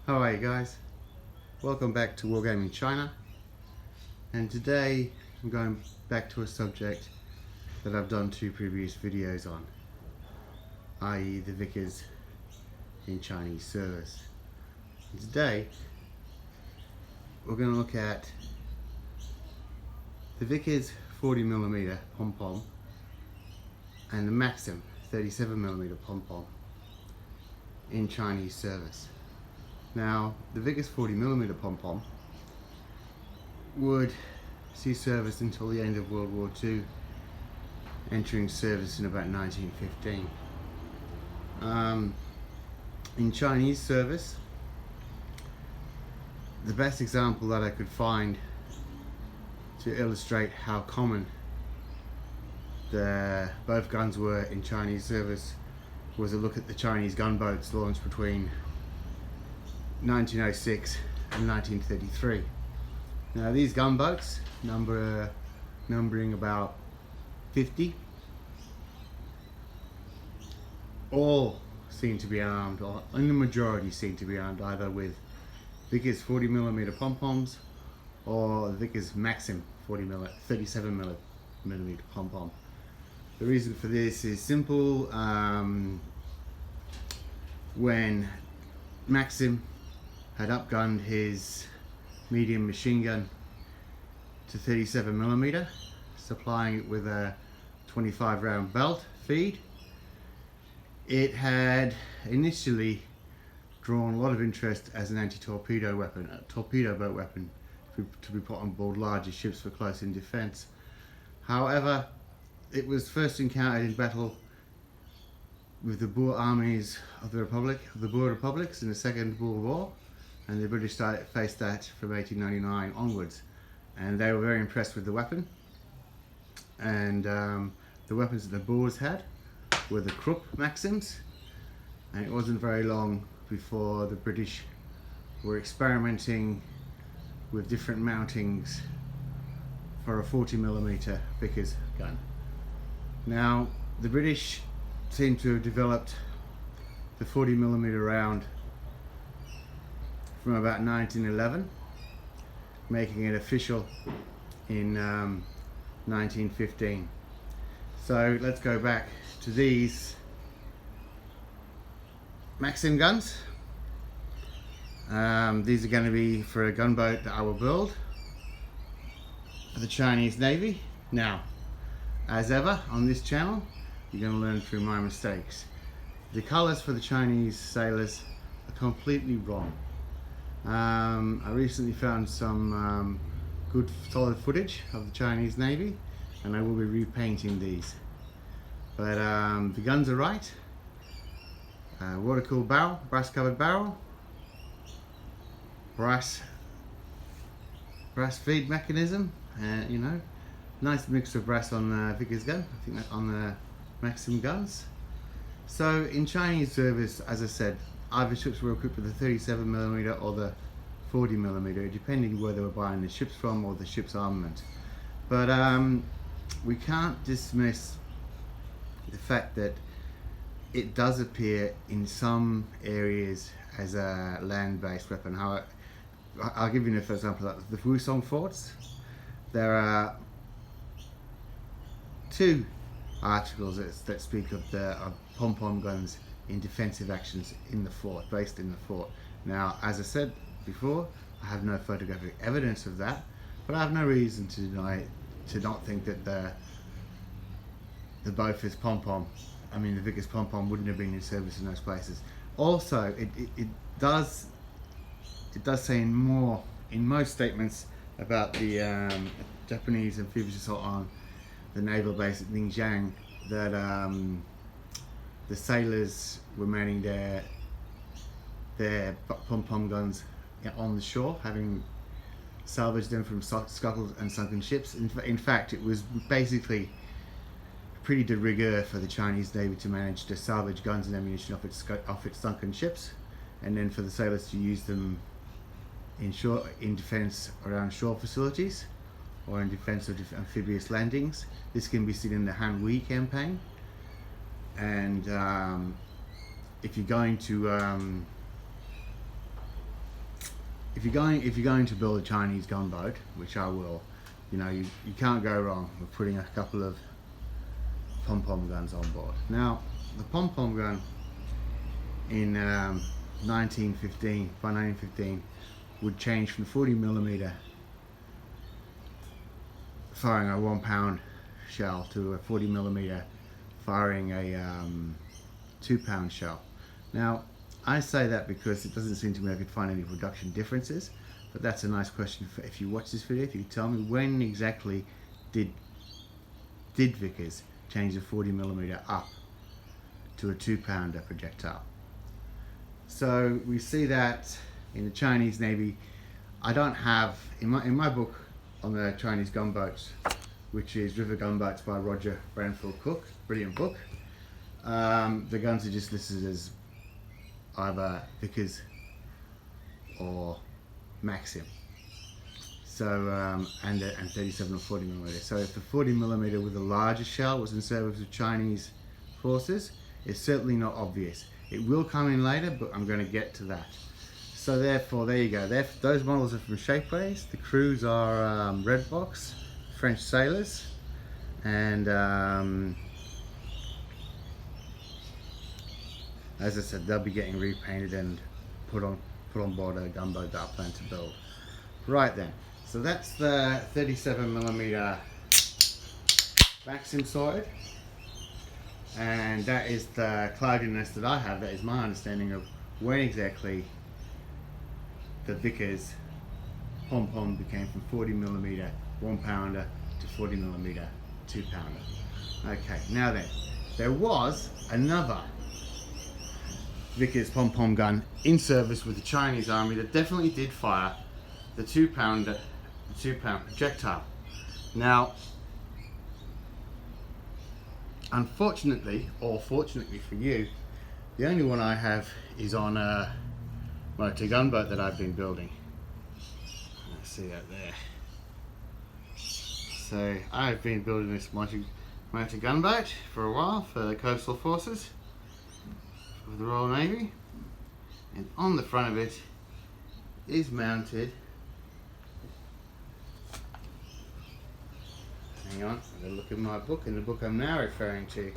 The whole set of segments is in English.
How are you guys? Welcome back to Wargaming China, and today I'm going back to a subject that I've done 2 previous videos on, i.e. the Vickers in Chinese service. And today we're going to look at the Vickers 40mm pom-pom and the Maxim 37mm pom-pom in Chinese service. Now, the Vickers 40mm pom-pom would see service until the end of World War II, entering service in about 1915. In Chinese service, the best example that I could find to illustrate how common both guns were in Chinese service was a look at the Chinese gunboats launched between 1906 and 1933. Now these gunboats, numbering about 50, all seem to be armed, or in the majority seem to be armed, either with Vickers 40mm pom-poms or Vickers Maxim 37mm pom-pom. The reason for this is simple. When Maxim had upgunned his medium machine gun to 37mm, supplying it with a 25 round belt feed, it had initially drawn a lot of interest as an anti-torpedo weapon, a torpedo boat weapon to be put on board larger ships for close-in defence. However, it was first encountered in battle with the Boer armies of the Boer Republics in the Second Boer War, and the British faced that from 1899 onwards, and they were very impressed with the weapon. And the weapons that the Boers had were the Krupp Maxims, and it wasn't very long before the British were experimenting with different mountings for a 40mm Vickers gun. Now, the British seem to have developed the 40mm round from about 1911, making it official in 1915. So let's go back to these Maxim guns. These are going to be for a gunboat that I will build for the Chinese Navy. Now, as ever on this channel, you're going to learn through my mistakes. The colours for the Chinese sailors are completely wrong. I recently found some good solid footage of the Chinese Navy, and I will be repainting these. But the guns are right. Water-cooled barrel, brass-covered barrel, brass feed mechanism, you know, nice mix of brass on the Vickers gun. I think that on the Maxim guns. So in Chinese service, as I said, either ships were equipped with the 37mm or the 40mm, depending where they were buying the ships from or the ship's armament. But we can't dismiss the fact that it does appear in some areas as a land-based weapon. I'll give you an example, like the Wusong forts. There are 2 articles that speak of pom-pom guns in defensive actions in the fort, based in the fort. Now, as I said before, I have no photographic evidence of that, but I have no reason to not think that the Beaufort pom-pom, the Vickers pom-pom, wouldn't have been in service in those places. Also, it does say in most statements about the Japanese amphibious assault on the naval base at Ningjiang that the sailors were manning their pom-pom guns on the shore, having salvaged them from scuttled and sunken ships. In fact, it was basically pretty de rigueur for the Chinese Navy to manage to salvage guns and ammunition off its sunken ships, and then for the sailors to use them in defence around shore facilities or in defence of amphibious landings. This can be seen in the Han Wei campaign, and if you're going to if you're going to build a Chinese gunboat, which I will, you know, you can't go wrong with putting a couple of pom-pom guns on board. Now, the pom-pom gun in 1915 would change from 40mm firing a 1-pound shell to a 40mm firing a 2-pound shell. Now, I say that because it doesn't seem to me I could find any production differences, but that's a nice question for if you watch this video. If you could tell me when exactly did Vickers change the 40mm up to a 2-pounder projectile. So we see that in the Chinese Navy. I don't have in my book on the Chinese gunboats, which is River Gunboats by Roger Branfield Cook, brilliant book. The guns are just listed as either Vickers or Maxim. So and 37 or 40mm. So if the 40mm with a larger shell was in service of Chinese forces, it's certainly not obvious. It will come in later, but I'm going to get to that. So therefore, there you go. Those models are from Shapeways. The crews are Red Box, French sailors, and as I said, they'll be getting repainted and put on board a gunboat that I plan to build. Right then, so that's the 37mm Maxim sorted, and that is the cloudiness that I have. That is my understanding of when exactly the Vickers pom-pom became from 40mm 1-pounder to 40mm 2-pounder. Okay, now then, there was another Vickers pom-pom gun in service with the Chinese army that definitely did fire the 2-pound projectile. Now, unfortunately, or fortunately for you, the only one I have is on a motor gunboat that I've been building. Let's see that there. So I've been building this motor gunboat for a while for the coastal forces of the Royal Navy, and on the front of it is mounted, hang on, I'm going to look at my book, and the book I'm now referring to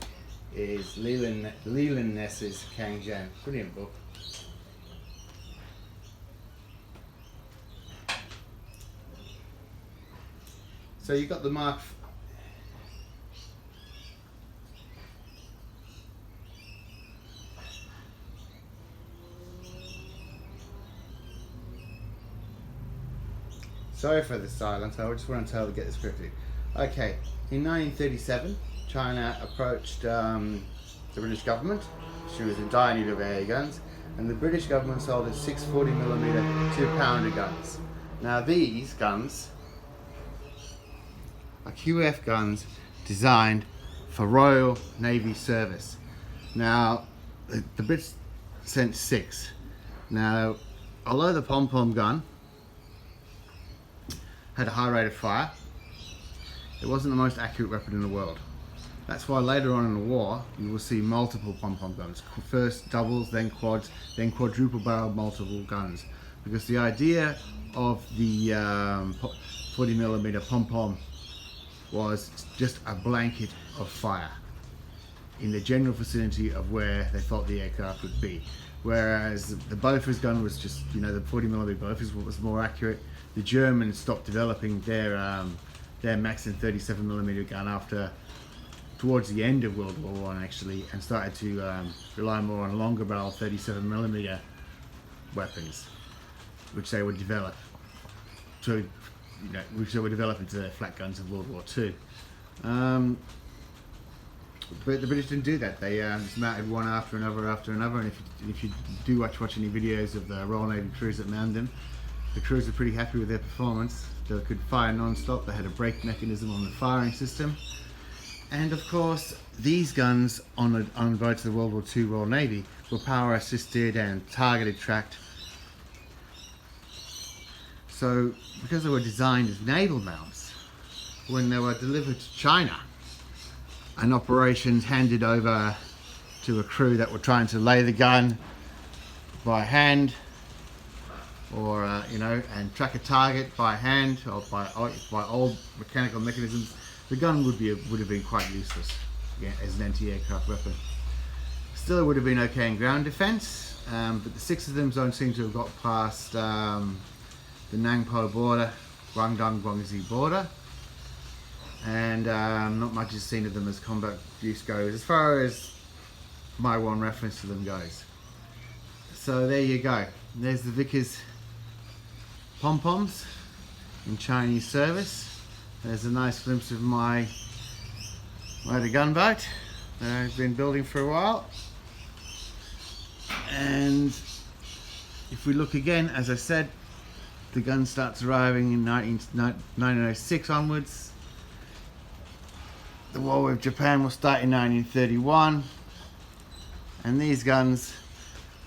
is Leland Ness's Kangjian, brilliant book. So you've got the Mark. Sorry for the silence, I just want to tell to get this correctly. Okay, in 1937, China approached the British government. She was in dire need of air guns, and the British government sold us 6 40mm 2-pounder guns. Now these guns are QF guns designed for Royal Navy service. Now, the Brits sent 6. Now, although the pom-pom gun had a high rate of fire, it wasn't the most accurate weapon in the world. That's why later on in the war, you will see multiple pom-pom guns. First doubles, then quads, then quadruple barrel multiple guns. Because the idea of the 40mm pom-pom was just a blanket of fire in the general vicinity of where they thought the aircraft would be. Whereas the Bofors gun was just, you know, the 40mm Bofors was more accurate. The Germans stopped developing their Maxim 37mm gun towards the end of World War I actually, and started to rely more on longer barrel 37mm weapons, which they would develop to, you know, which they would develop into the flat guns of World War II. But the British didn't do that. They just mounted one after another, and if you do watch any videos of the Royal Navy crews that mounted them, the crews are pretty happy with their performance. They could fire non-stop. They had a brake mechanism on the firing system, and of course these guns on boats of the World War II Royal Navy were power assisted and targeted tracked. So because they were designed as naval mounts, when they were delivered to China and operations handed over to a crew that were trying to lay the gun by hand, or you know, and track a target by hand or by old mechanical mechanisms, the gun would have been quite useless, yeah, as an anti-aircraft weapon. Still, it would have been okay in ground defense, but the 6 of them don't seem to have got past the Ningpo border, Guangdong-Guangxi border, and not much is seen of them as combat use goes, as far as my one reference to them goes. So there you go. There's the Vickers Pom-poms in Chinese service. There's a nice glimpse of my motor gunboat that I've been building for a while. And if we look again, as I said, the gun starts arriving in 1906 onwards. The war with Japan will start in 1931, and these guns,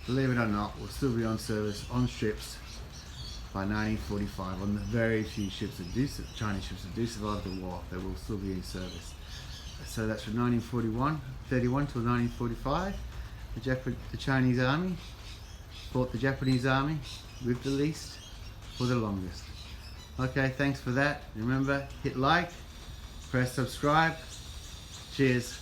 believe it or not, will still be on service on ships by 1945. On the very few ships that do, Chinese ships that do survive the war, they will still be in service. So that's from 1931 till 1945. The Chinese army fought the Japanese army with the least for the longest. Okay, thanks for that. Remember, hit like, press subscribe. Cheers.